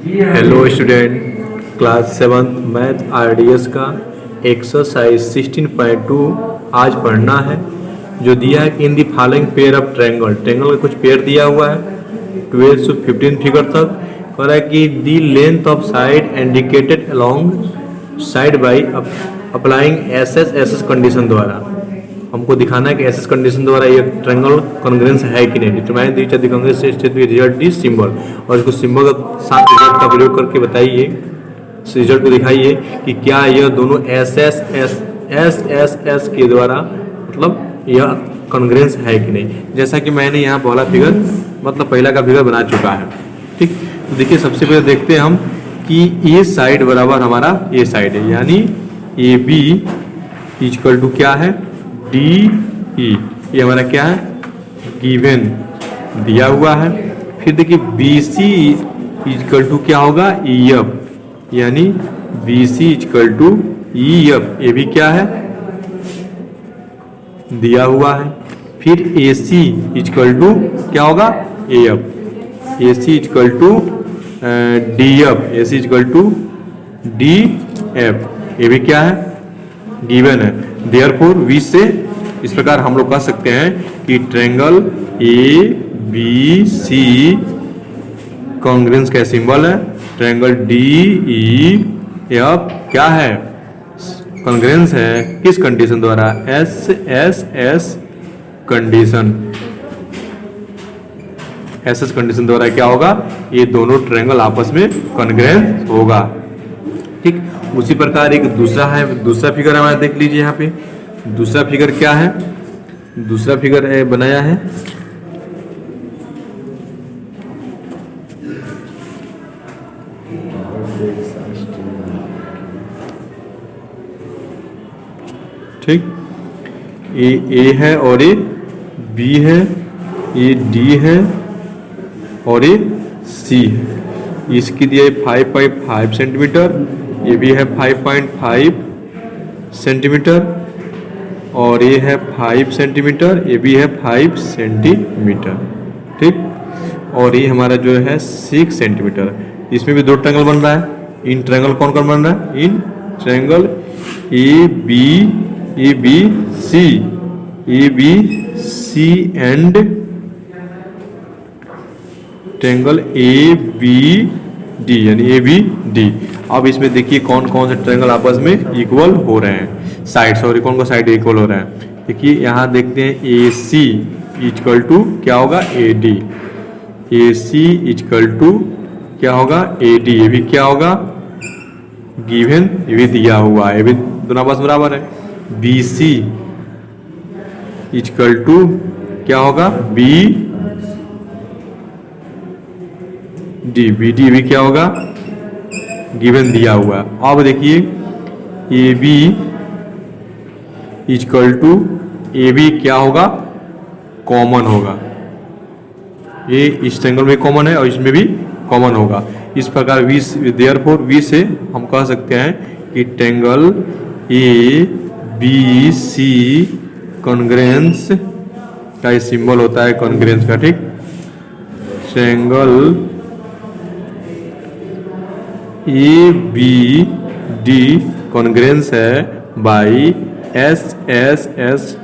Hello student, class 7 math RDS का exercise 16.2 आज पढ़ना है। जो दिया है in the following pair of triangle का कुछ पेयर दिया हुआ है 12 से 15 फिगर तक। कह रहा है कि the length of side indicated along side by applying S condition द्वारा हमको दिखाना है कि एस कंडीशन द्वारा ये ट्रायंगल कॉन्ग्रेंस है कि नहीं। डिटरमाइन द कॉन्ग्रेंस स्टेट में रिजल्ट दी सिंबल, और इसको सिंबल का साथ रिजल्ट का प्रयोग करके बताइए, रिजल्ट को दिखाइए कि क्या यह दोनों एस के द्वारा मतलब यह कॉन्ग्रेंस है कि नहीं। जैसा कि मैंने यहाँ पहला फिगर मतलब पहला का फिगर बना चुका है। ठीक, तो देखिए सबसे पहले देखते हैं हम कि ए साइड बराबर हमारा ए साइड है, यानी ए बी इक्वल टू क्या है डी ई, ये हमारा क्या है गिवन दिया हुआ है। फिर देखिए बी सी इक्वल टू क्या होगा ई एफ, यानी B C equal to E F, ये भी क्या है दिया हुआ है। फिर ए सी इक्वल टू क्या होगा A F, A C equal to D F, A C equal to D F, ये भी क्या है गिवन है। देयरफॉर वी से इस प्रकार हम लोग कह सकते हैं कि triangle A B C congruence का सिंबल है, ट्रायंगल डी ई एफ क्या है कॉन्ग्रेंस है किस कंडीशन द्वारा S S S condition, S S condition द्वारा क्या होगा ये दोनों ट्रायंगल आपस में कॉन्ग्रेंस होगा। ठीक, उसी प्रकार एक दूसरा है, दूसरा फिगर हमारा देख लीजिए। यहाँ पे दूसरा फिगर क्या है, दूसरा फिगर बनाया है ठीक, ए है और ये बी है, ये डी है और ये सी है। इसकी दिया 5.5 सेंटीमीटर, ये भी है 5.5 सेंटीमीटर और ये है 5 सेंटीमीटर, ये भी है 5 सेंटीमीटर। ठीक, और ये हमारा जो है 6 सेंटीमीटर। इसमें भी दो ट्रायंगल बन रहा है। इन ट्रायंगल कौन कौन बन रहा है, इन triangle A B C and triangle A B D, यानी ए बी डी। अब इसमें देखिए कौन कौन से ट्रायंगल आपस में इक्वल हो रहे हैं, साइड सॉरी कौन कौन साइड इक्वल हो रहे हैं। देखिए यहाँ देखते हैं ए सी इक्वल टू क्या होगा A D, A C equal to क्या होगा ए डी, ये भी क्या होगा गिवन, ये भी दिया हुआ है, ये भी दोनों आपस बराबर है। बी सी इक्वल टू क्या होगा बी डी, बी डी भी क्या होगा गिवन दिया हुआ है। अब देखिए A B equal to A B क्या होगा कॉमन होगा, ये इस ट्रायंगल में कॉमन है और इसमें भी कॉमन होगा। इस प्रकार वी देयरफॉर वी से हम कह सकते हैं कि triangle A B C congruence का सिंबल होता है कॉन्ग्रेंस का। ठीक, triangle A B D congruence है by S S S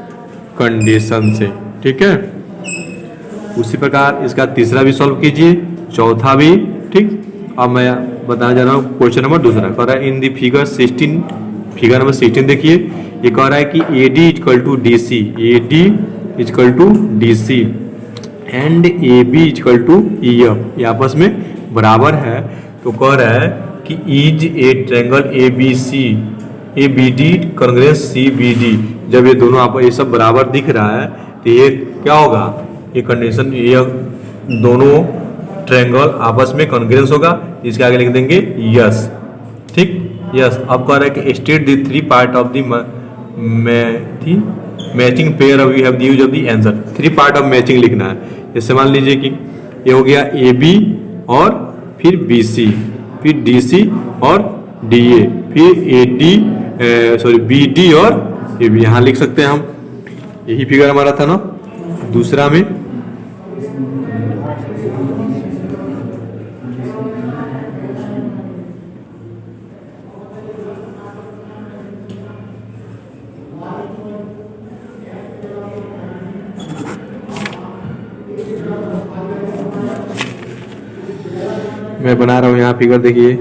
condition से। ठीक है, उसी प्रकार इसका तीसरा भी सॉल्व कीजिए, चौथा भी। ठीक, अब मैं बताने जा रहा हूँ क्वेश्चन नंबर दूसरा। कह रहा है in the figure 16, figure number 16 देखिए, ये कह रहा है कि A D equal to D C, A D equal to D C and A B equal to E F, ये आपस में बराबर है। तो कह रहा है कि is a triangle A B C A B D congruence C B D. जब ये दोनों आप ये सब बराबर दिख रहा है तो ये क्या होगा, ये कंडीशन, ये दोनों ट्रायंगल आपस में कॉन्ग्रेंस होगा। इसके आगे लिख देंगे यस। ठीक, यस। अब कह रहा है कि state the 3 part of the matching pair of you have used of the answer. 3 part of matching लिखना है। जैसे मान लीजिए कि ये हो गया ए बी और फिर बी सी, फिर डी सी और डी ए, फिर A D sorry B D और ए बी। यहाँ लिख सकते हैं हम, यही फिगर हमारा था ना दूसरा में। मैं बना रहा हूँ यहाँ फिगर, देखिए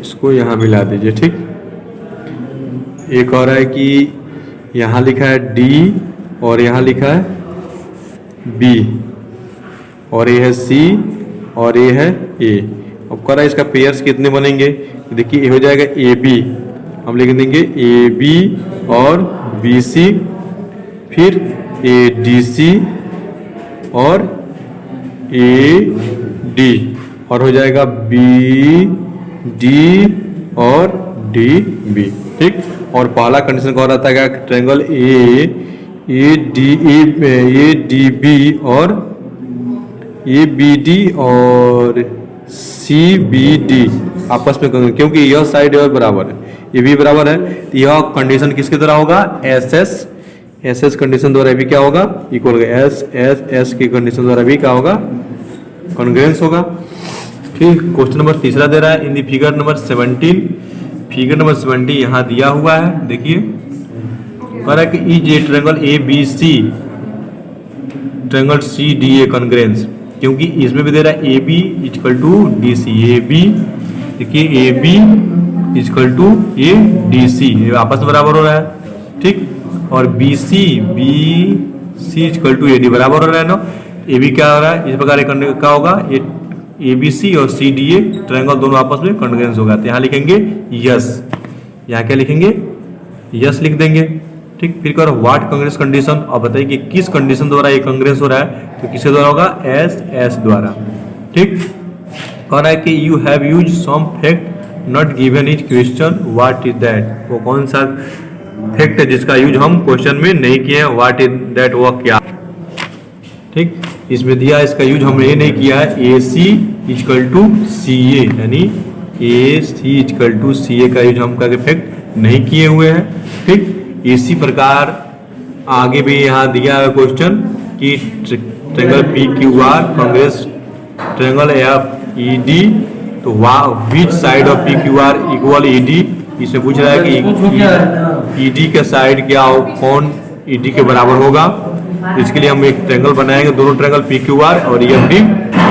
इसको यहाँ मिला दीजिए। ठीक, एक और है कि यहाँ लिखा है डी और यहाँ लिखा है बी और ये है सी और ये है ए। अब कह रहा है इसका पेयर्स कितने बनेंगे। देखिए ये हो जाएगा ए बी, हम लिख देंगे ए बी और बी सी, फिर ए डी सी और ए डी, और हो जाएगा बी डी और डी बी। ठीक, और पहला कंडीशन कह रहा था क्या, ट्रायंगल ए डी बी और ए बी डी और सी बी डी आपस में, क्योंकि यह साइड और बराबर है, ये भी बराबर है, तो यह कंडीशन किसके द्वारा होगा, एस एस कंडीशन द्वारा भी क्या होगा, इक्वल एस एस एस की कंडीशन द्वारा भी क्या होगा, कॉन्ग्रुएंस होगा। ठीक, क्वेश्चन नंबर तीसरा दे रहा है in the figure number 17। Figure number 17 यहाँ दिया हुआ है, देखिए कह रहा है कि is a triangle A B C triangle C D A congruence, क्योंकि इसमें भी दे रहा है A B equal to D C, A B देखिए A B equal to A D C, आपस में बराबर हो रहा है। ठीक, और B C equal to A D बराबर हो रहा है ना, ए बी क्या हो रहा है, इस प्रकार क्या होगा, ए बी सी और सी डी ए ट्रायंगल दोनों आपस में कॉन्ग्रुएंस होगा। तो यहाँ लिखेंगे यस, यहाँ क्या लिखेंगे, यस लिख देंगे। ठीक, फिर करो व्हाट कॉन्ग्रुएंस कंडीशन, और बताइए कि किस कंडीशन द्वारा ये कॉन्ग्रुएंस हो रहा है, तो किसके द्वारा होगा, एस द्वारा। ठीक, कह रहा है कि you have use some fact not given is question, what is that, वो कौन सा फैक्ट है जिसका यूज हम क्वेश्चन में नहीं किए हैं, व्हाट इज दैट, वो क्या। ठीक, इसमें दिया इसका यूज हमने ये नहीं किया है, ए सी इक्वल टू सी ए, यानी ए सी इक्वल टू सी ए का यूज हम का फैक्ट नहीं किए हुए हैं। ठीक, इसी प्रकार आगे भी यहाँ दिया है क्वेश्चन कि triangle P Q R congruence triangle F E D, तो which side of P Q R equal E D, इसमें पूछ रहा है कि ई डी का साइड क्या हो, कौन ई डी के बराबर होगा। इसके लिए हम एक ट्रायंगल बनाएंगे, दोनों ट्रायंगल पी क्यू आर और ई एफ डी,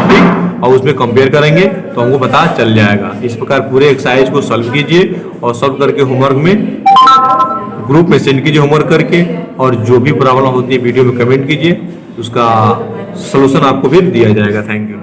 ठीक, और उसमें कंपेयर करेंगे तो हमको पता चल जाएगा। इस प्रकार पूरे एक्सरसाइज को सॉल्व कीजिए और सॉल्व करके होमवर्क में ग्रुप में सेंड कीजिए होमवर्क करके, और जो भी प्रॉब्लम होती है वीडियो में कमेंट कीजिए, उसका सलूशन आपको फिर दिया जाएगा। Thank you.